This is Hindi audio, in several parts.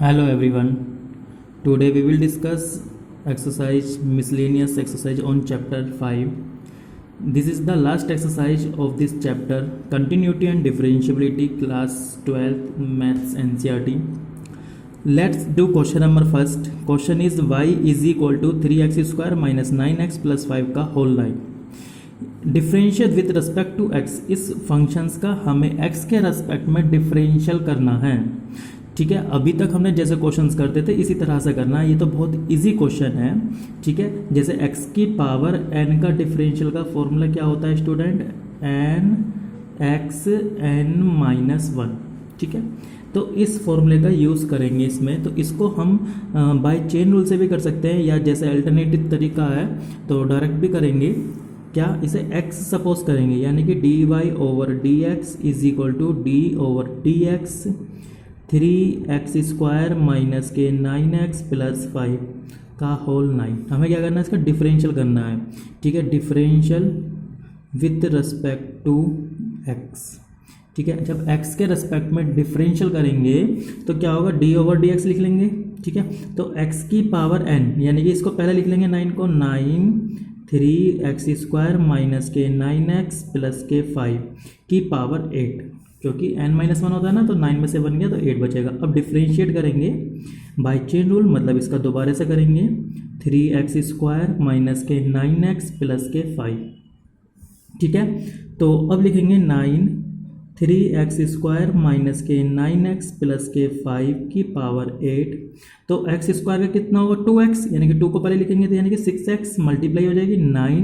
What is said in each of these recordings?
Hello everyone. Today we will discuss exercise miscellaneous exercise on chapter 5. This is the last exercise of this chapter, continuity and differentiability, class 12 maths NCERT. Let's do question number first. Question is y is equal to 3x square minus 9x plus 5 का whole line. Differential with respect to x, इस फंक्शंस का हमें x के रेस्पेक्ट में डिफरेंशियल करना है. ठीक है, अभी तक हमने जैसे क्वेश्चंस करते थे इसी तरह से करना है. ये तो बहुत इजी क्वेश्चन है. ठीक है, जैसे x की पावर n का डिफरेंशियल का फॉर्मूला क्या होता है student, n x n minus 1. ठीक है, तो इस फॉर्मूले का यूज़ करेंगे इसमें. तो इसको हम बाय चेन रूल से भी कर सकते हैं, या जैसे अल्टरनेटिव तरीका है तो डायरेक्ट भी करेंगे. क्या, इसे x सपोज करेंगे, यानी कि d y over d x is equal to d over d x 3x square minus के 9x प्लस 5 का होल 9. हमें क्या करना है, इसका डिफरेंशियल करना है. ठीक है, differential with respect to x. ठीक है, जब x के रेस्पेक्ट में डिफरेंशियल करेंगे तो क्या होगा, d ओवर डी एक्स लिख लेंगे. ठीक है, तो x की पावर n, यानी कि इसको पहले लिख लेंगे 9 को, 9 3x स्क्वायर माइनस के 9x प्लस के 5 की पावर 8, क्योंकि n माइनस 1 होता है ना, तो 9 में से 1 गया तो 8 बचेगा. अब डिफ्रेंशिएट करेंगे बाय चेन रूल, मतलब इसका दोबारा से करेंगे 3x स्क्वायर माइनस के 9x प्लस के 5. ठीक है, तो अब लिखेंगे 9 3x स्क्वायर माइनस के 9x प्लस के 5 की पावर 8. तो x स्क्वायर का कितना होगा, 2x, यानी कि 2 को पहले लिखेंगे तो यानी कि 6x मल्टीप्लाई हो जाएगी 9,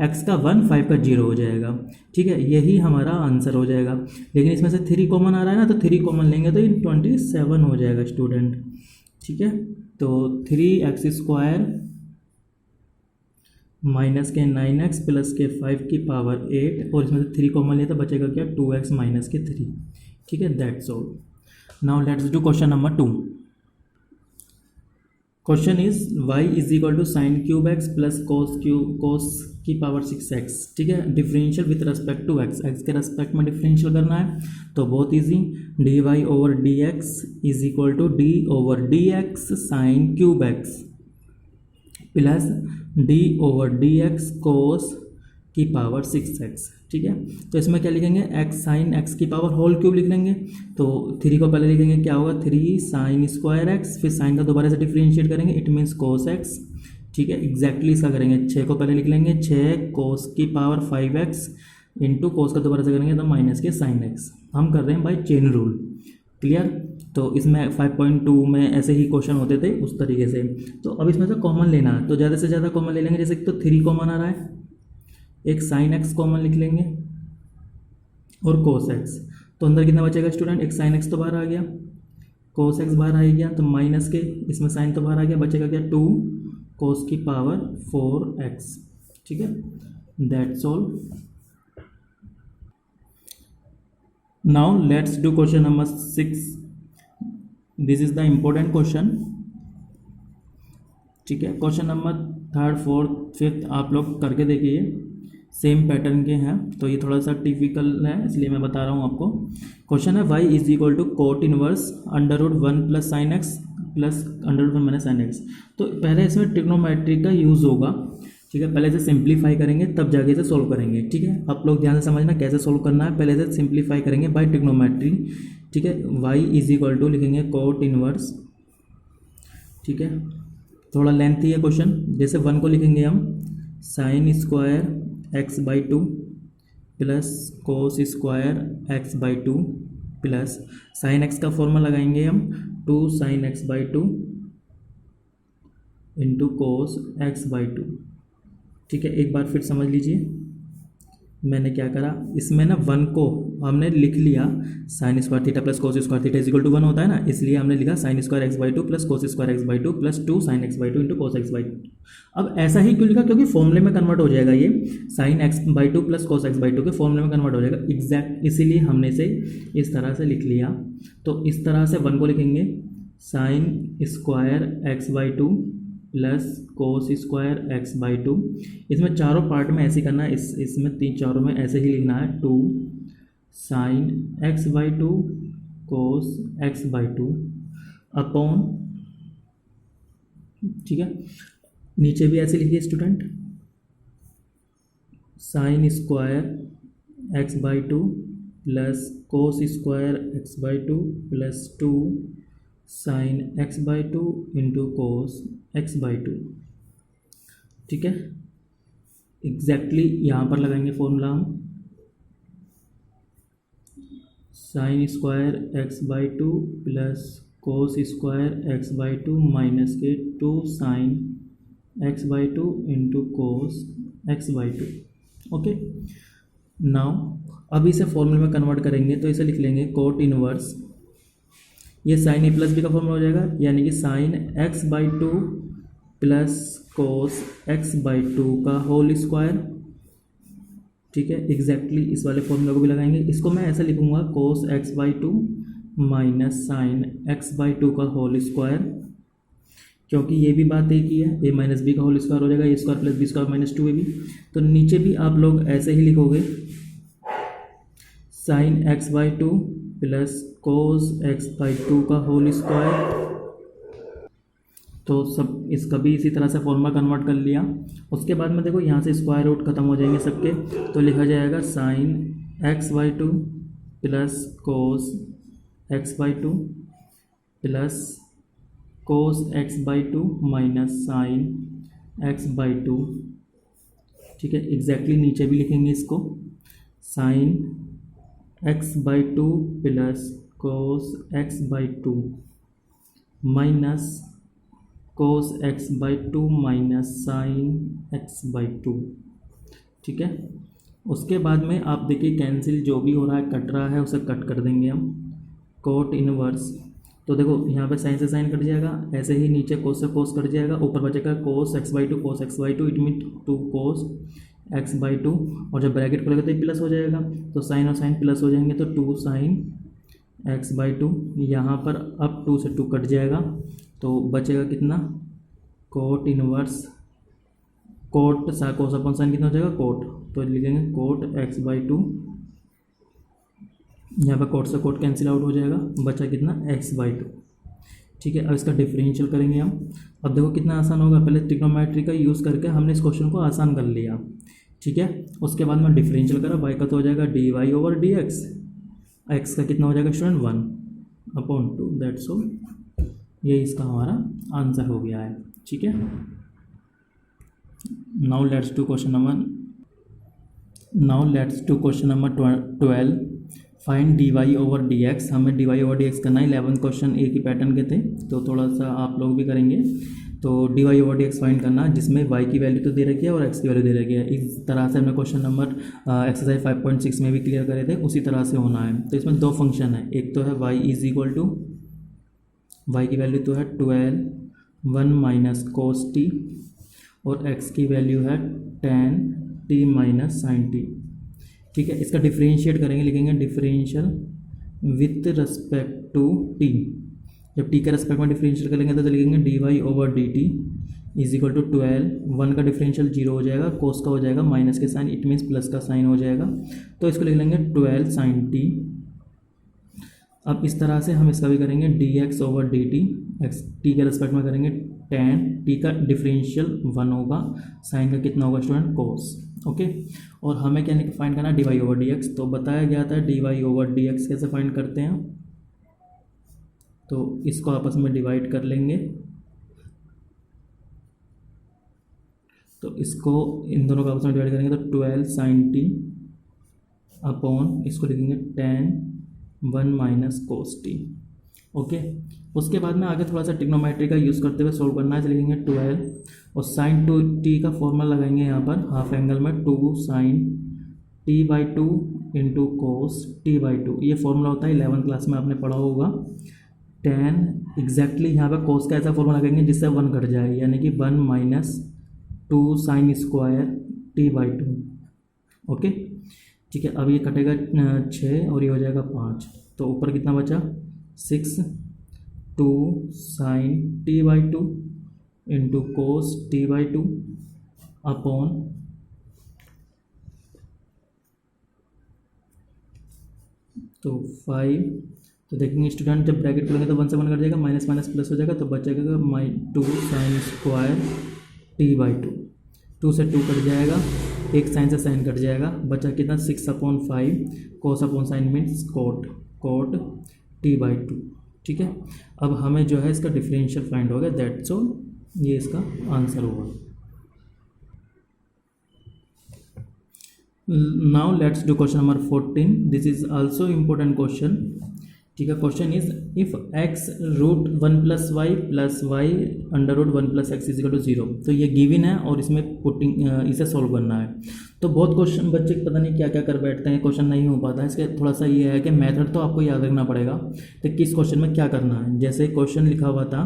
x का 1 5 का 0 हो जाएगा. ठीक है, यही हमारा आंसर हो जाएगा. लेकिन इसमें से 3 कॉमन आ रहा है ना, तो 3 कॉमन लेंगे तो ये 27 हो जाएगा स्टूडेंट. ठीक है, तो 3x स्क्वायर माइनस के 9x प्लस के 5 की पावर 8, और इसमें से 3 कॉमन लिया तो बचेगा क्या, 2x माइनस के 3. ठीक है, that's all. Now let's do question number 2. Question is y is equal to sine cube x plus cos की पावर 6x. ठीक है, differential with respect to x, x के रेस्पेक्ट में डिफरेंशियल करना है. तो बहुत easy, d y over d x is equal to d over d x sine cube x plus d over d x cos की पावर 6x. ठीक है, तो इसमें क्या लिखेंगे, x साइन x की पावर होल क्यूब लिख लेंगे. तो 3 को पहले लिखेंगे, क्या होगा 3 साइन स्क्वायर x, फिर साइन का दोबारा से डिफरेंशिएट करेंगे, इट मीन्स कोस x. ठीक है, एग्जैक्टली इसका करेंगे. 6 को पहले लिख लेंगे 6 कोस की पावर 5x इंटू कोस का दोबारा से करेंगे तो माइनस के साइन x. हम कर रहे हैं बाय चेन रूल. क्लियर, तो इसमें 5.2 में ऐसे ही क्वेश्चन होते थे उस तरीके से. तो अब इसमें से कॉमन लेना है, तो ज़्यादा से ज़्यादा कॉमन ले लेंगे. जैसे तो 3 कॉमन आ रहा है, एक साइन एक्स कॉमन लिख लेंगे और कोस एक्स. तो अंदर कितना बचेगा स्टूडेंट, एक साइन एक्स तो बाहर आ गया, कोस एक्स बाहर आ गया, तो माइनस के इसमें साइन तो बाहर आ गया, बचेगा क्या 2 कोस की पावर 4x. ठीक है, that's all. Now let's do question number 6. This is the important question. ठीक है, question number 3rd 4th 5th आप लोग करके देखिए, सेम पैटर्न के हैं. तो ये थोड़ा सा टिपिकल है इसलिए मैं बता रहा हूँ आपको. क्वेश्चन है y is equal to cot inverse under root 1 plus sine x plus under root 1 minus sine x. तो पहले इसमें ट्रिग्नोमेट्री का यूज़ होगा. ठीक है, पहले से सिंप्लीफाई करेंगे तब जाके इसे सोल्व करेंगे. ठीक है, आप लोग ध्यान से समझना कैसे सोल्व करना है. पहले से सिंप्लीफाई करेंगे बाय ट्रिग्नोमेट्री. ठीक है, y इज इक्वल टू लिखेंगे कोट इनवर्स. ठीक है, थोड़ा लेंथी है क्वेश्चन. जैसे 1 को लिखेंगे हम sine square x by 2 plus cos square x by 2 plus sine x का फॉर्मूला लगाएंगे हम 2 sine x by 2 into cos x by 2. ठीक है, एक बार फिर समझ लीजिए मैंने क्या करा. इसमें ना 1 को हमने लिख लिया sine square theta plus cos square theta is equal to 1 होता है ना, इसलिए हमने लिखा sine square x by 2 plus cos square x by 2 plus 2 sine x by 2 into cos x by 2. अब ऐसा ही क्यों लिखा, क्योंकि फॉर्मूले में कन्वर्ट हो जाएगा. ये sign x by 2 plus cos x by 2 के फॉर्मूले में कन्वर्ट हो जाएगा एग्जैक्ट, इसीलिए हमने इसे इस तरह से लिख लिया. तो इस तरह से 1 को लिखेंगे sign square x by 2 plus cos square x by 2. इसमें चारों पार्ट में ऐसे करना है, इसमें चारों में ऐसे ही लिखना है 2 sine x by 2 cos x by 2 upon, ठीक है, नीचे भी ऐसे लिखिए student, sine square x by two plus cos square x by two plus two sine x by two into cos x by two. ठीक है, एग्जैक्टली यहाँ पर लगाएंगे फॉर्मूला हम, sine square x by two plus cos square x by two minus के two sine x by two into cos x by to. Okay, now अभी इसे फॉर्मूले में कन्वर्ट करेंगे तो इसे लिख लेंगे कोट इनवर्स, ये साइन ए प्लस बी का फॉर्मूला हो जाएगा, यानी कि sign x by two plus cos x by two का होल स्क्वायर। ठीक है, एग्जैक्टली इस वाले फॉर्मूला को भी लगाएंगे, इसको मैं ऐसा लिखूंगा cos x by two minus sine x by two का होल स्क्वायर, क्योंकि ये भी बात एक ही है, ए माइनस बी का होल स्क्वायर हो जाएगा, a square plus b square minus two a b. तो नीचे भी आप लोग ऐसे ही लिखोगे, sine x by two plus cos x by two का होल स्क्वायर। तो सब इसका भी इसी तरह से फॉर्मूला कन्वर्ट कर लिया। उसके बाद में देखो यहाँ से स्क्वायर रूट खत्म हो जाएंगे सबके, तो लिखा जाएगा sign x by two plus cos x by two plus cos x by two minus sine x by two. ठीक है, एग्जैक्टली नीचे भी लिखेंगे इसको, sign x by two plus cos x by two minus cos x by two minus sine x by two. ठीक है, उसके बाद में आप देखिए कैंसिल जो भी हो रहा है, कट रहा है, उसे कट कर देंगे हम, कोट इनवर्स। तो देखो यहाँ पे साइन से साइन कट जाएगा, ऐसे ही नीचे कोस से कोस कट जाएगा, ऊपर बचेगा cos x by two cos x by two, it mean two cos x by two, और जब ब्रैकेट खोलेगा तो प्लस हो जाएगा, तो साइन और साइन प्लस हो जाएंगे, तो two sine x by two. यहाँ पर अब टू से टू कट जाएगा, तो बचेगा कितना, cot inverse, cot cos upon sine कितना हो जाएगा कोट, तो लिखेंगे कोट एक्स बाई टू, यहाँ पर कोट से कोट कैंसिल आउट हो जाएगा, बचा कितना एक्स बाई टू। ठीक है, अब इसका डिफरेंशियल करेंगे हम। अब देखो कितना आसान होगा, पहले ट्रिग्नोमेट्री का यूज़ करके हमने इस क्वेश्चन को आसान कर लिया। ठीक है, उसके बाद में डिफरेंशियल करा, वाई का तो हो जाएगा d y over d x, x का कितना हो जाएगा student one upon two, that's all. ये इसका हमारा आंसर हो गया है। ठीक है, now let's do question number 12, find d y over d x. हमें d y over d x करना है, 11 क्वेश्चन एक ही पैटर्न के थे, तो थोड़ा सा आप लोग भी करेंगे। तो d y over d x find करना, जिसमें वाई की वैल्यू तो दे रखी है और एक्स की वैल्यू दे रखी है। इस तरह से हमने क्वेश्चन नंबर एक्सरसाइज 5.6 में भी क्लियर करे थे, उसी तरह से होना है। तो इसमें दो फंक्शन है, एक तो है y is equal to, y की वैल्यू तो है 12 1 माइनस कोस टी, और एक्स की वैल्यू है tan t minus sine t. ठीक है, इसका डिफरेंशिएट करेंगे, लिखेंगे differential with respect to t. जब टी के रेस्पेक्ट में डिफरेंशियल करेंगे तो लिखेंगे d y over d t is equal to 12, 1 का डिफरेंशियल 0 हो जाएगा, कोस का हो जाएगा माइनस के साइन, इट मीन्स प्लस का साइन हो जाएगा, तो इसको लिख लेंगे 12 साइन टी। अब इस तरह से हम इसका भी करेंगे D x over d T, x T के रेस्पेक्ट में करेंगे tan टी का डिफरेंशियल 1 होगा, साइन का कितना होगा स्टूडेंट कोस। ओके, और हमें क्या फाइंड करना है d y over d x. तो बताया गया था d y over d x कैसे फाइंड करते हैं, तो इसको आपस में डिवाइड कर लेंगे, तो इसको इन दोनों का आपस में डिवाइड करेंगे तो 12 साइन टी अपॉन इसको लिखेंगे tan 1 minus cos T. Okay, उसके बाद में आगे थोड़ा सा ट्रिग्नोमेट्री का यूज़ करते हुए सोल्व करना है, लिखेंगे 12 और साइन टू टी का फॉर्मूला लगाएंगे यहाँ पर हाफ एंगल में, 2 sine t by two into cos t by two. ये फॉर्मूला होता है 11th क्लास में आपने पढ़ा होगा। tan एग्जैक्टली यहाँ पर कोस का ऐसा फॉर्मूला लगाएंगे जिससे 1 कट जाए, यानी कि 1 minus 2 sine square T by to. Okay, ठीक है, अब ये कटेगा 6 और ये हो जाएगा 5, तो ऊपर कितना बचा 6, 2 sine t by two into cos t by two upon तो 5 तो देखेंगे स्टूडेंट, जब ब्रैकेट खोलेंगे तो 1 से 1 कट जाएगा, माइनस माइनस प्लस हो जाएगा, तो बचेगा 2 साइन स्क्वायर t/2। 2 से 2 कट जाएगा, एक साइन से साइन कट जाएगा, बचा कितना 6/5 cos upon sine means cot t/2। ठीक है, अब हमें जो है इसका डिफरेंशियल फाइंड होगा, दैट्स ऑल, ये इसका आंसर होगा। Now let's do question number 14। This is also important question. ठीक है, question is if x root 1 plus y plus y under root 1 plus x is equal to 0। तो ये गिवन है और इसमें पुटिंग इसे सॉल्व करना है। तो बहुत क्वेश्चन बच्चे पता नहीं क्या क्या कर बैठते हैं, क्वेश्चन नहीं हो पाता है। इसके थोड़ा सा ये है कि मेथड तो आपको याद रखना पड़ेगा तो किस क्वेश्चन में क्या करना है। जैसे क्वेश्चन लिखा हुआ था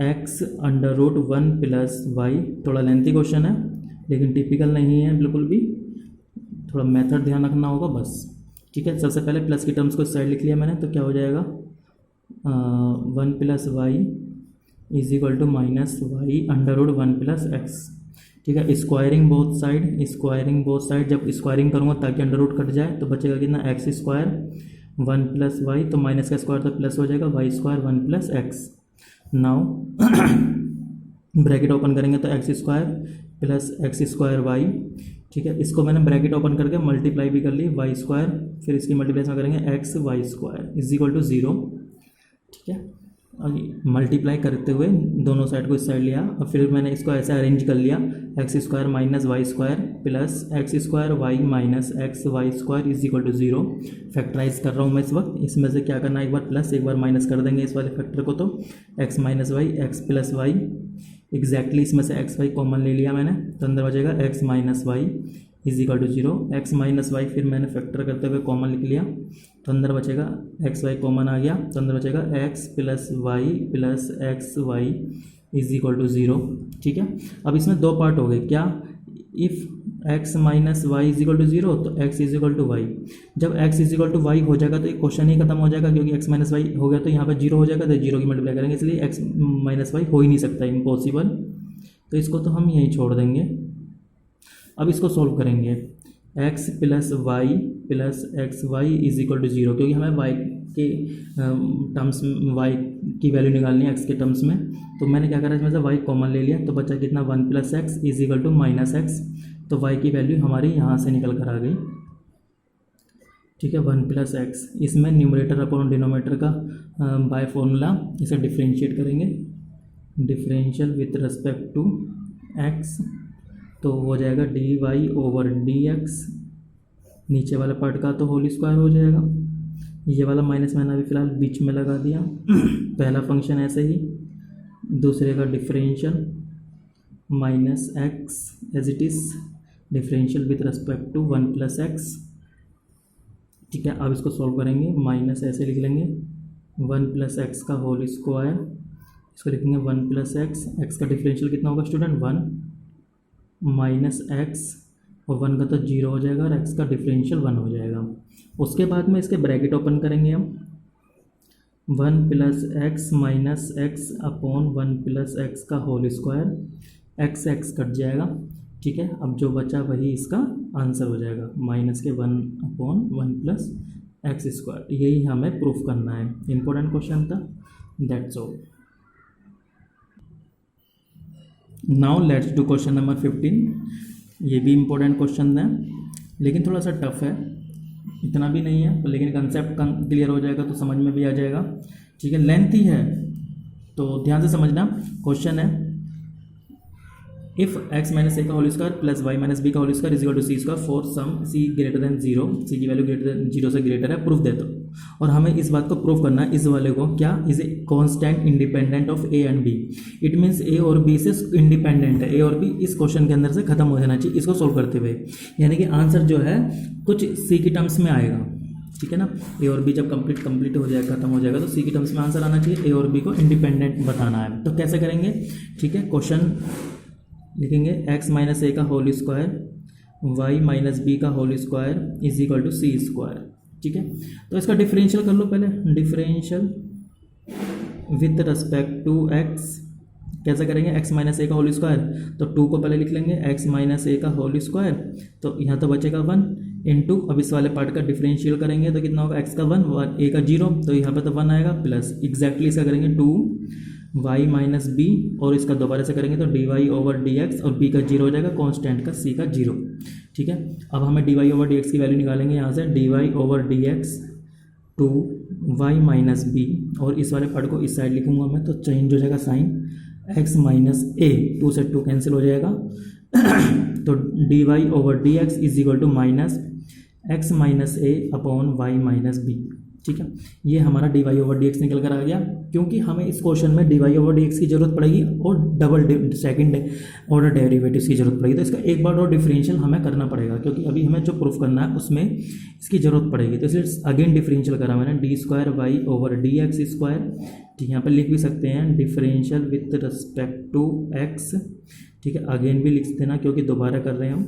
x under root 1 plus y, थोड़ा लेंथी क्वेश्चन है लेकिन टिपिकल नहीं है बिल्कुल भी, थोड़ा मेथड ध्यान रखना होगा बस। ठीक है, सबसे पहले प्लस की टर्म्स को साइड लिख लिया मैंने, तो क्या हो जाएगा 1 plus y is equal to minus y under root 1 plus x. ठीक है, स्क्वायरिंग बोथ साइड, जब स्क्वायरिंग करूँगा ताकि अंडर रूट कट जाए तो बचेगा कितना एक्स स्क्वायर 1 प्लस वाई, तो माइनस का स्क्वायर तो प्लस हो जाएगा y square 1 plus x. Now bracket open करेंगे तो x square plus x square y. ठीक है, इसको मैंने ब्रैकेट ओपन करके मल्टीप्लाई भी कर ली, वाई स्क्वायर, फिर इसकी मल्टीप्लाई करेंगे x y square is equal to 0। ठीक है, और मल्टीप्लाई करते हुए दोनों साइड को इस साइड लिया और फिर मैंने इसको ऐसे अरेंज कर लिया, x square minus y square plus x square y minus x y square is equal to 0। Factorize कर रहा हूँ मैं इस वक्त, इसमें से क्या करना है, एक बार प्लस एक बार माइनस कर देंगे इस वाले फैक्टर को, तो x minus y x plus y, exactly इसमें से एक्स वाई कॉमन ले लिया मैंने, तो अंदर बचेगा x minus y is equal to 0। X minus y फिर मैंने फैक्टर करते हुए कॉमन लिख लिया, तो अंदर बचेगा एक्स वाई कॉमन आ गया, तो अंदर बचेगा x plus x y is equal to 0। ठीक है, अब इसमें दो पार्ट हो गए, क्या, if x minus y is equal to 0 तो x is equal to y. जब x is equal to y हो जाएगा तो ये क्वेश्चन ही खत्म हो जाएगा, क्योंकि एक्स माइनस वाई हो गया तो यहाँ पर 0 हो जाएगा, तो 0 की मल्टीप्लाई करेंगे, इसलिए एक्स माइनस वाई हो ही नहीं सकता, इम्पॉसिबल। तो इसको तो हम यहीं छोड़ देंगे। अब इसको सोल्व करेंगे, x plus x y is equal to 0, क्योंकि हमें y के टर्म्स में y की वैल्यू निकालनी है x के टर्म्स में। तो मैंने क्या करा, इसमें से y कॉमन ले लिया, तो बचा कितना 1 plus x is equal to minus x, तो y की वैल्यू हमारी यहाँ से निकल कर आ गई। ठीक है, 1 प्लस एक्स, इसमें न्यूमरेटर अपॉन डिनोमिनेटर का बाय फॉर्मूला इसे डिफ्रेंशिएट करेंगे, differential with respect to x, तो हो जाएगा d y over d x, नीचे वाले पार्ट का तो होल स्क्वायर हो जाएगा, ये वाला माइनस मैंने अभी फ़िलहाल बीच में लगा दिया। पहला फंक्शन ऐसे ही, दूसरे का differential minus x as it is, differential with respect to 1 plus x. ठीक है, अब इसको सॉल्व करेंगे, माइनस ऐसे लिख लेंगे 1 प्लस एक्स का होल स्क्वायर, इसको लिखेंगे 1 प्लस एक्स का डिफरेंशियल कितना होगा स्टूडेंट 1 माइनस एक्स, और 1 का तो 0 हो जाएगा और x का डिफरेंशियल 1 हो जाएगा। उसके बाद में इसके ब्रैकेट ओपन करेंगे हम, 1 plus x minus x upon 1 plus x का होल स्क्वायर, एक्स कट जाएगा। ठीक है, अब जो बचा वही इसका आंसर हो जाएगा, माइनस के 1 अपॉन 1 प्लस एक्स स्क्वायर। यही हमें प्रूफ करना है, इंपॉर्टेंट क्वेश्चन था, that's all. Now let's do question number 15। ये भी इम्पोर्टेंट क्वेश्चन है लेकिन थोड़ा सा टफ है, इतना भी नहीं है, लेकिन कंसेप्ट क्लियर हो जाएगा तो समझ में भी आ जाएगा। ठीक है, लेंथ ही है तो ध्यान से समझना। क्वेश्चन है इफ़ x माइनस ए का whole square plus y minus B का whole square is equal to c square for some C greater than 0, सी की वैल्यू ग्रेटर देन 0 से ग्रेटर है, प्रूफ दे दो। और हमें इस बात को प्रूफ करना है, इस वाले को क्या, is a constant independent of a and b. It means a और बी से इंडिपेंडेंट है, ए और बी इस क्वेश्चन के अंदर से खत्म हो जाना चाहिए इसको सोल्व करते हुए, यानी कि आंसर जो है कुछ सी की टर्म्स में आएगा। ठीक है ना, ए और बी जब कंप्लीट हो जाएगा, खत्म हो जाएगा, तो सी की टर्म्स में आंसर आना चाहिए, ए और बी को इंडिपेंडेंट बताना है। तो कैसे करेंगे, ठीक है, क्वेश्चन लिखेंगे x माइनस ए का whole square y minus B का whole square is equal to c square. ठीक है, तो इसका डिफरेंशियल कर लो पहले, differential with respect to x कैसे करेंगे, x माइनस ए का होल स्क्वायर, तो 2 को पहले लिख लेंगे x माइनस ए का होल स्क्वायर, तो यहाँ तो बचेगा 1 इंटू, अब इस वाले पार्ट का डिफरेंशियल करेंगे तो कितना होगा, x का 1 a का 0, तो यहाँ पे तो 1 आएगा, प्लस एग्जैक्टली इसका करेंगे 2y माइनस बी, और इसका दोबारा से करेंगे तो dy ओवर dx, और b का 0 हो जाएगा कॉन्स्टेंट का, c का 0। ठीक है, अब हमें dy ओवर dx की वैल्यू निकालेंगे यहाँ से, dy over dx 2y minus b, और इस वाले पार्ट को इस साइड लिखूंगा मैं, तो चेंज हो जाएगा साइन, x माइनस ए, 2 से 2 कैंसिल हो जाएगा तो dy over dx is equal to minus x minus a upon y minus b. ठीक है, ये हमारा dy ओवर dx निकल कर आ गया, क्योंकि हमें इस क्वेश्चन में dy ओवर dx की जरूरत पड़ेगी और डबल सेकंड ऑर्डर डेरिवेटिव्स की जरूरत पड़ेगी, तो इसका एक बार और डिफरेंशियल हमें करना पड़ेगा, क्योंकि अभी हमें जो प्रूफ करना है उसमें इसकी जरूरत पड़ेगी, तो इसलिए अगेन डिफरेंशियल करा मैंने, d square y over d x square. ठीक है, यहाँ पर लिख भी सकते हैं differential with respect to x. ठीक है, अगेन भी लिख देना क्योंकि दोबारा कर रहे हैं हम,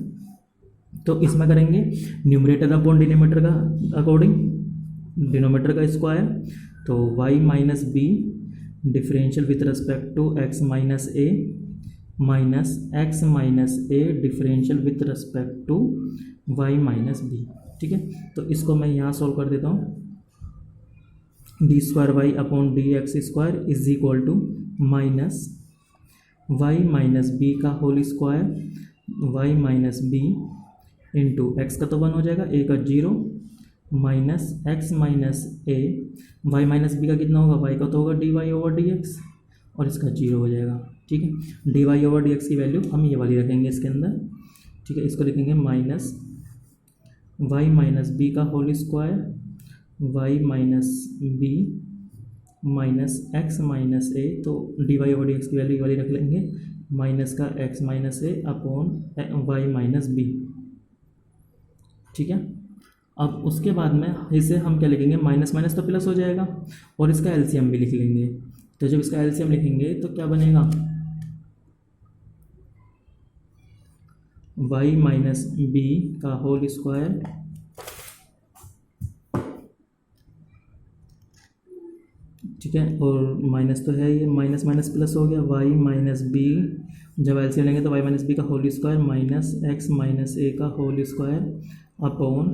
तो इसमें करेंगे न्यूमरेटर अपॉन डिनोमिनेटर का अकॉर्डिंग, डिनोमिनेटर का स्क्वायर, तो y minus b differential with respect to x minus a minus x minus a differential with respect to y minus b. ठीक है, तो इसको मैं यहाँ सॉल्व कर देता हूँ, d square y upon d x square is equal to minus y minus B का whole square y minus b into x का तो 1 हो जाएगा, ए का 0 minus x minus a, y minus B का कितना होगा, वाई का तो होगा d y over d x, और इसका 0 हो जाएगा। ठीक है, d y over d x की वैल्यू हम ये वाली रखेंगे इसके अंदर। ठीक है, इसको लिखेंगे माइनस वाई माइनस बी का whole square y minus b minus x minus a, तो d y over d x की वैल्यू ये वाली रख लेंगे, माइनस का x minus a upon Y minus b. ठीक है, अब उसके बाद में इसे हम क्या लिखेंगे, माइनस माइनस तो प्लस हो जाएगा, और इसका एलसीएम भी लिख लेंगे, तो जब इसका एलसीएम लिखेंगे तो क्या बनेगा, y माइनस बी का होल स्क्वायर ठीक है, और माइनस तो है, ये माइनस माइनस प्लस हो गया, y माइनस बी, जब एलसीएम लेंगे तो y माइनस बी का whole square minus x minus a का whole square upon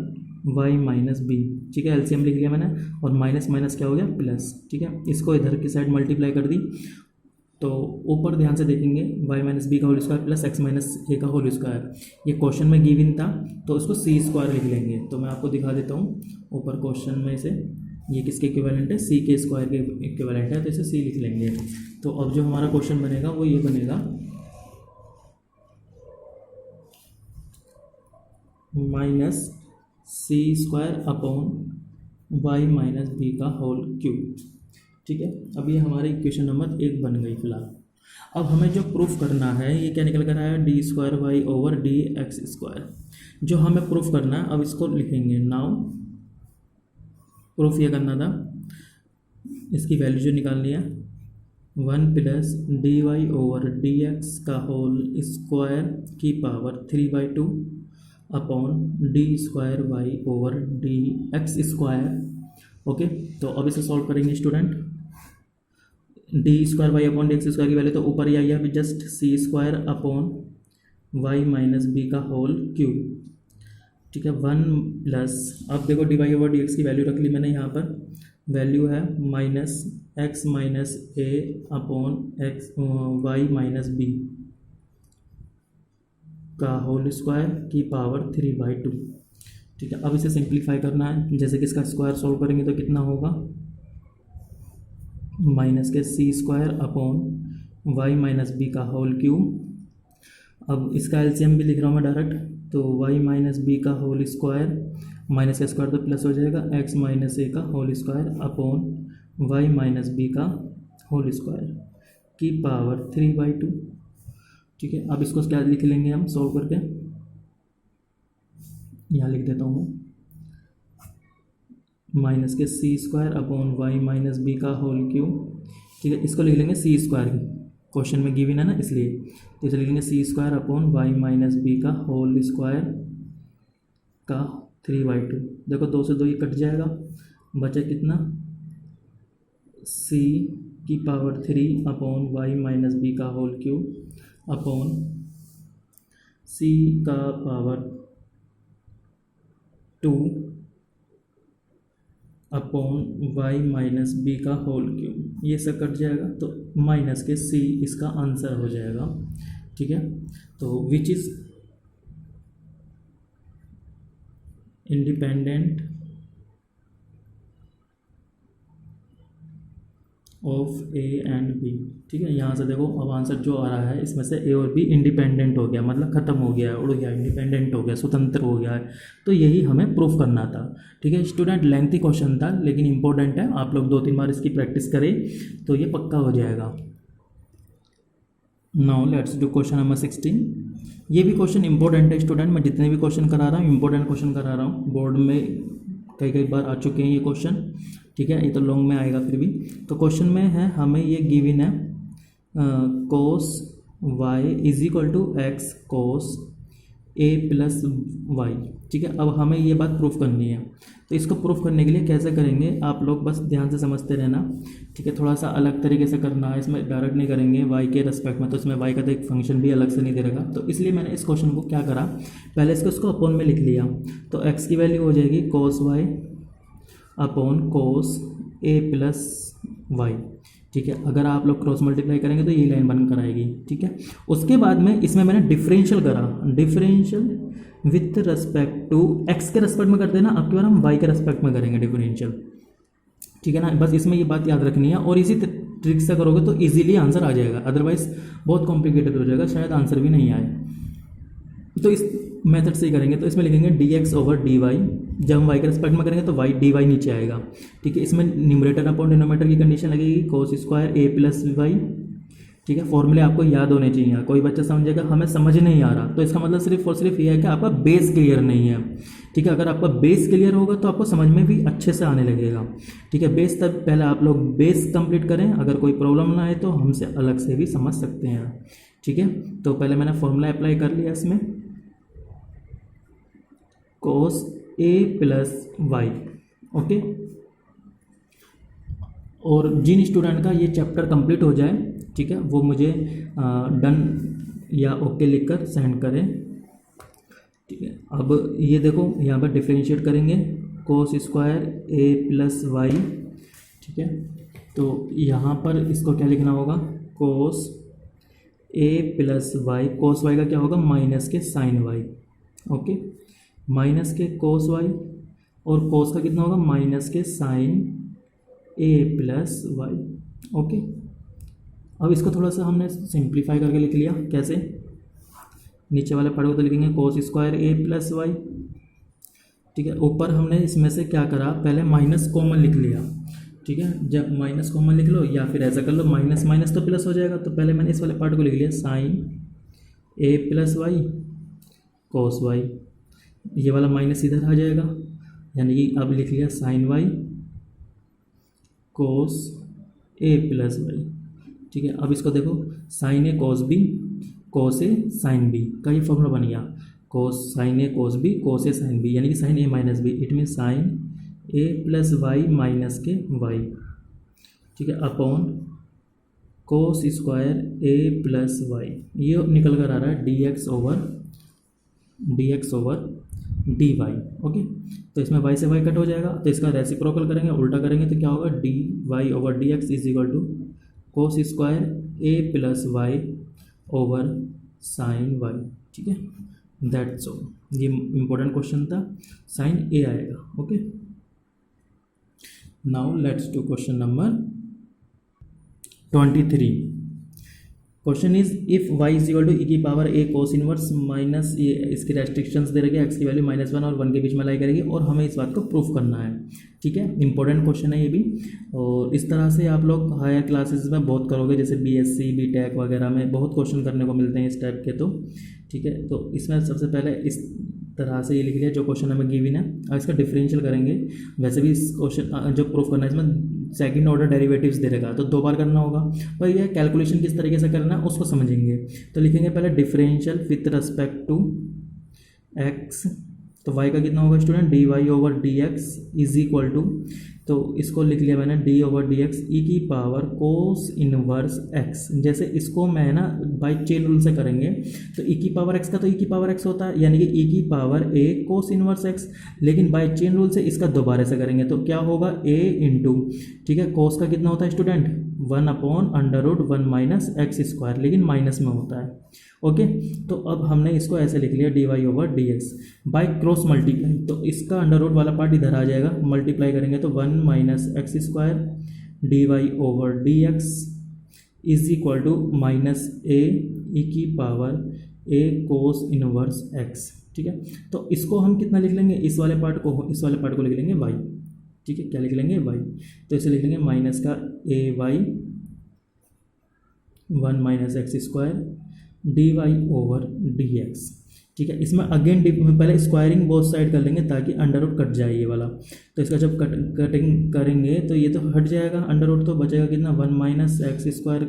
y minus b. ठीक है, एलसीएम लिख लिया मैंने, और माइनस माइनस क्या हो गया, प्लस। ठीक है, इसको इधर की साइड मल्टीप्लाई कर दी, तो ऊपर ध्यान से देखेंगे y माइनस बी का whole square plus x minus a का होल स्क्वायर, ये क्वेश्चन में गिवन था, तो उसको सी स्क्वायर लिख लेंगे। तो मैं आपको दिखा देता हूँ ऊपर क्वेश्चन में से, ये किसके इक्विवेलेंट है, सी के स्क्वायर के इक्विवेलेंट है, तो इसे सी लिख लेंगे। तो अब जो हमारा क्वेश्चन बनेगा वो ये बनेगा, minus c square upon Y minus B का होल क्यूब। ठीक है, अब ये हमारी इक्वेशन नंबर 1 बन गई फिलहाल। अब हमें जो प्रूफ करना है, ये क्या निकल कर आया, d square y over d x square, जो हमें प्रूफ करना है, अब इसको लिखेंगे। नाउ प्रूफ ये करना था, इसकी वैल्यू जो निकालनी है, 1 plus d y over d x का होल स्क्वायर की power 3/2 upon d square y over d x square. Okay, तो अब इसे सॉल्व करेंगे student. D square y upon d x square की वैल्यू तो ऊपर ही आई है, just c square upon Y minus B का होल क्यूब। ठीक है, 1 प्लस, अब देखो d y over d x की वैल्यू रख ली मैंने, यहाँ पर वैल्यू है minus x minus a upon x y minus B का होल स्क्वायर की पावर 3/2। ठीक है, अब इसे सिंप्लीफाई करना है, जैसे कि इसका स्क्वायर सॉल्व करेंगे तो कितना होगा, minus k c square upon Y minus B का होल क्यूब। अब इसका एलसीएम भी लिख रहा हूँ मैं डायरेक्ट, तो वाई माइनस बी का होल स्क्वायर, माइनस का स्क्वायर तो प्लस हो जाएगा, एक्स माइनस ए का whole square upon Y minus B का होल स्क्वायर की पावर 3/2। ठीक है, अब इसको क्या लिख लेंगे हम सॉल्व करके, यहाँ लिख देता हूँ मैं, minus k c square upon Y minus B का होल क्यूब। ठीक है, इसको लिख लेंगे सी स्क्वायर, क्वेश्चन में गिवन है ना इसलिए, तो इसे लिखेंगे c square upon Y minus B का होल स्क्वायर का 3/2। देखो 2 से 2 ये कट जाएगा, बचा कितना, सी की power 3 upon Y minus B का होल क्यूब अपॉन सी का power 2 upon Y minus B का होल क्यूब। ये सब कट जाएगा तो माइनस के सी इसका आंसर हो जाएगा। ठीक है, तो which is independent of a and b. ठीक है, यहाँ से देखो अब आंसर जो आ रहा है इसमें से ए और बी इंडिपेंडेंट हो गया, मतलब ख़त्म हो गया है, उड़ गया, इंडिपेंडेंट हो गया, स्वतंत्र हो गया है। तो यही हमें प्रूफ करना था। ठीक है स्टूडेंट, लेंथी क्वेश्चन था लेकिन इंपॉर्टेंट है, आप लोग 2-3 बार इसकी प्रैक्टिस करें तो ये पक्का हो जाएगा। Now let's do question number 16। ये भी क्वेश्चन इंपॉर्टेंट है स्टूडेंट, मैं जितने भी क्वेश्चन करा रहा हूँ इंपॉर्टेंट क्वेश्चन करा रहा हूँ, बोर्ड में कई बार आ चुके हैं ये क्वेश्चन। ठीक है, ये तो लॉन्ग में आएगा फिर भी। तो क्वेश्चन में है हमें ये गिवन है cos y is equal to x cos a plus y. ठीक है, अब हमें ये बात प्रूफ करनी है। तो इसको प्रूफ करने के लिए कैसे करेंगे आप लोग बस ध्यान से समझते रहना। ठीक है, थोड़ा सा अलग तरीके से करना है, इसमें डायरेक्ट नहीं करेंगे वाई के रेस्पेक्ट में, तो इसमें वाई का तो एक फंक्शन भी अलग से नहीं दे रहेगा। तो इसलिए मैंने इस क्वेश्चन को क्या करा, पहले इसको अपॉन में लिख लिया। तो एक्स की वैल्यू हो जाएगी cos y upon cos a plus y. ठीक है, अगर आप लोग क्रॉस मल्टीप्लाई करेंगे तो ये लाइन बनकर आएगी। ठीक है, उसके बाद में इसमें मैंने डिफरेंशियल करा, differential with respect to x के रेस्पेक्ट में कर देना, अब की बार हम वाई के रेस्पेक्ट में करेंगे डिफरेंशियल। ठीक है ना, बस इसमें ये बात याद रखनी है और इसी ट्रिक से करोगे तो इजीली आंसर आ जाएगा, अदरवाइज बहुत कॉम्प्लिकेटेड हो जाएगा, शायद आंसर भी नहीं आए। तो इस मेथड से ही करेंगे। तो इसमें लिखेंगे dx ओवर dy, जब हम y के रेस्पेक्ट में करेंगे तो y dy नीचे आएगा। ठीक है, इसमें न्यूमरेटर अपॉन डिनोमिनेटर की कंडीशन लगेगी cos square a plus y. ठीक है, फॉर्मूले आपको याद होने चाहिए। कोई बच्चा समझेगा हमें समझ नहीं आ रहा, तो इसका मतलब सिर्फ और सिर्फ ये है कि आपका बेस क्लियर नहीं है। ठीक है, अगर आपका बेस क्लियर होगा तो आपको समझ में भी अच्छे से आने लगेगा। ठीक है, बेस तब पहले आप लोग बेस कंप्लीट करें, अगर कोई प्रॉब्लम ना आए तो हमसे अलग से भी समझ सकते हैं। ठीक है, तो पहले मैंने फॉर्मूला अप्लाई कर लिया इसमें, कोस ए प्लस वाई। ओके, और जिन स्टूडेंट का ये चैप्टर कंप्लीट हो जाए, ठीक है, वो मुझे डन या ओके लिखकर सेंड करें। ठीक है, अब ये देखो यहाँ पर डिफरेंशिएट करेंगे कोस स्क्वायर ए प्लस वाई। ठीक है, तो यहाँ पर इसको क्या लिखना होगा, कोस a plus Y, cos y का क्या होगा माइनस के साइन वाई। ओके, माइनस के कोस वाई और कोस का कितना होगा माइनस के sign a plus Y. Okay, अब इसको थोड़ा सा हमने सिंप्लीफाई करके लिख लिया। कैसे, नीचे वाले पार्ट को तो लिखेंगे कोस स्क्वायर ए प्लस वाई। ठीक है, ऊपर हमने इसमें से क्या करा, पहले माइनस कॉमन लिख लिया। ठीक है, जब माइनस कॉमन लिख लो या फिर ऐसा कर लो माइनस माइनस तो प्लस हो जाएगा, तो पहले मैंने इस वाले पार्ट को लिख लिया sign a plus Y cos y. ये वाला माइनस इधर आ जाएगा, यानी कि अब लिख लिया sine y cos a plus y. ठीक है, अब इसको देखो sine a cos b cos a sine b का ये फॉर्मूला बन गया, cos sine a cos b cos a sine b, यानी कि sine a minus b, it mean sine a plus y minus के वाई। ठीक है, upon cos square a plus y, ये निकल कर आ रहा है dx ओवर dy। ओके, तो इसमें y से y कट हो जाएगा, तो इसका रेसिप्रोकल करेंगे, उल्टा करेंगे तो क्या होगा dy over dx is equal to cos square a plus y over sine y. ठीक है, दैट्स ऑल। ये इंपॉर्टेंट क्वेश्चन था, साइन a आएगा। Okay, now let's do question number 23। Question is if y is equal to e की power a cos inverse minus, ये इसकी रेस्ट्रिक्शंस दे रखी है, x की वैल्यू -1 और 1 के बीच में लाई करेगी और हमें इस बात को प्रूफ करना है। ठीक है, इंपॉर्टेंट क्वेश्चन है ये भी, और इस तरह से आप लोग हायर क्लासेस में बहुत करोगे, जैसे BSc BTech वगैरह में बहुत क्वेश्चन करने को मिलते हैं इस टाइप के। तो ठीक है, तो इसमें सबसे पहले इस तरह से ये लिख लिया जो क्वेश्चन हमें गिवन है, और इसका डिफरेंशियल करेंगे। वैसे भी इस क्वेश्चन जो प्रूफ करना है इसमें सेकंड ऑर्डर डेरिवेटिव्स दे रहेगा, तो 2 बार करना होगा, पर यह कैलकुलेशन किस तरीके से करना है उसको समझेंगे। तो लिखेंगे पहले differential with respect to x तो y का कितना होगा student, dy over dx is equal to, तो इसको लिख लिया मैंने d ओवर dx ई की पावर कोस इनवर्स x। जैसे इसको मैं ना बाई चेन रूल से करेंगे तो e की पावर x का तो e की पावर x होता है, यानी कि e की power a cos inverse x, लेकिन बाई चेन रूल से इसका दोबारा से करेंगे तो क्या होगा a इंटू, ठीक है, कोस का कितना होता है स्टूडेंट 1/√1 माइनस एक्स स्क्वायर, लेकिन माइनस में होता है। ओके, तो अब हमने इसको ऐसे लिख लिया dy over dx by cross multiply, तो इसका अंडर रूट वाला पार्ट इधर आ जाएगा, मल्टीप्लाई करेंगे तो 1 minus x square dy over dx is equal to minus a e की power a cos inverse x। ठीक है, तो इसको हम कितना लिख लेंगे, इस वाले पार्ट को लिख लेंगे y। ठीक है, क्या लिख लेंगे y, तो इसे लिख लेंगे माइनस का a y 1 minus x square dy over dx। ठीक है, इसमें अगेन पहले स्क्वायरिंग बोथ साइड कर लेंगे ताकि अंडर रूट कट जाए ये वाला, तो इसका जब कटिंग करेंगे तो ये तो हट जाएगा, अंडर रूट तो बचेगा कितना 1 माइनस एक्स स्क्वायर,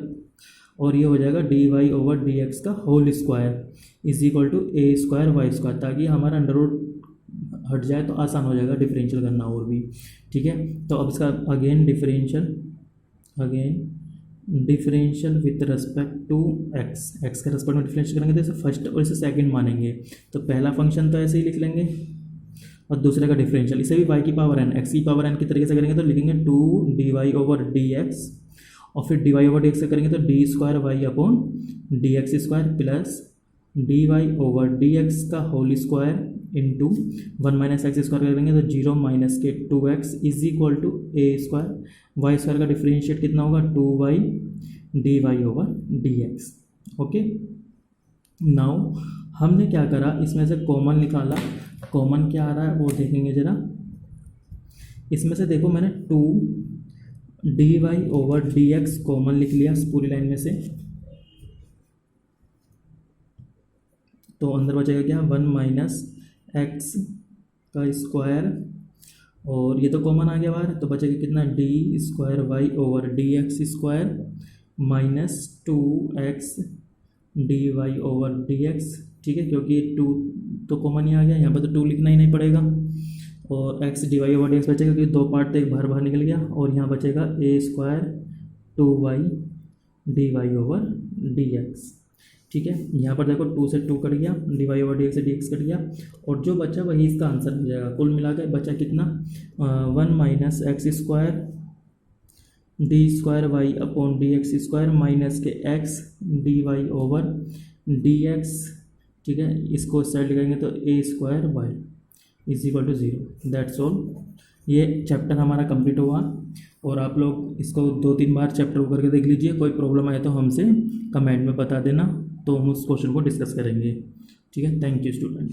और ये हो जाएगा dy ओवर dx का whole square is equal to a square y square, ताकि हमारा अंडर रूट हट जाए तो आसान हो जाएगा डिफरेंशियल करना और भी। ठीक है, तो अब इसका again differential with respect to x के रिस्पेक्ट में डिफरेंशियल करेंगे तो इसे फर्स्ट और इसे सेकंड मानेंगे, तो पहला फंक्शन तो ऐसे ही लिख लेंगे और दूसरे का डिफरेंशियल, इसे भी y की पावर n x की पावर n की तरीके से करेंगे तो लिखेंगे 2 dy ओवर dx, और फिर dy ओवर dx से करेंगे तो d square y upon dx square plus dy over dx का whole square into 1 minus x square करेंगे तो 0 माइनस के 2x is equal to a square, y square का डिफरेंशिएट कितना होगा 2y dy over dx। Okay, now हमने क्या करा, इसमें से कॉमन निकाला, कॉमन क्या आ रहा है वो देखेंगे जरा। इसमें से देखो मैंने 2 dy ओवर dx कॉमन लिख लिया पूरी लाइन में से, तो अंदर बचेगा क्या 1 माइनस एक्स का स्क्वायर, और ये तो कॉमन आ गया बाहर, तो बचेगा कितना d square y over d x square minus 2x d y over d x. ठीक है, क्योंकि 2 तो कॉमन ही आ गया, यहाँ पर तो 2 लिखना ही नहीं पड़ेगा, और x d y over d x बचेगा क्योंकि 2 पार्ट तो एक बाहर निकल गया, और यहाँ बचेगा a square 2y d y over d x. ठीक है, यहाँ पर देखो 2 से 2 कट गया, d y over d x से डी एक्स कट गया, और जो बचा वही इसका आंसर हो जाएगा। कुल मिलाकर बचा कितना 1 minus x square d square y upon d x square minus k x d y over d x. ठीक है, इसको साइड लगाएंगे तो a square y is equal to 0। That's all. ये चैप्टर हमारा कंप्लीट हुआ, और आप लोग इसको 2-3 बार चैप्टर करके देख लीजिए, कोई प्रॉब्लम आए तो हमसे कमेंट में बता देना, तो हम उस क्वेश्चन को डिस्कस करेंगे। ठीक है, थैंक यू स्टूडेंट।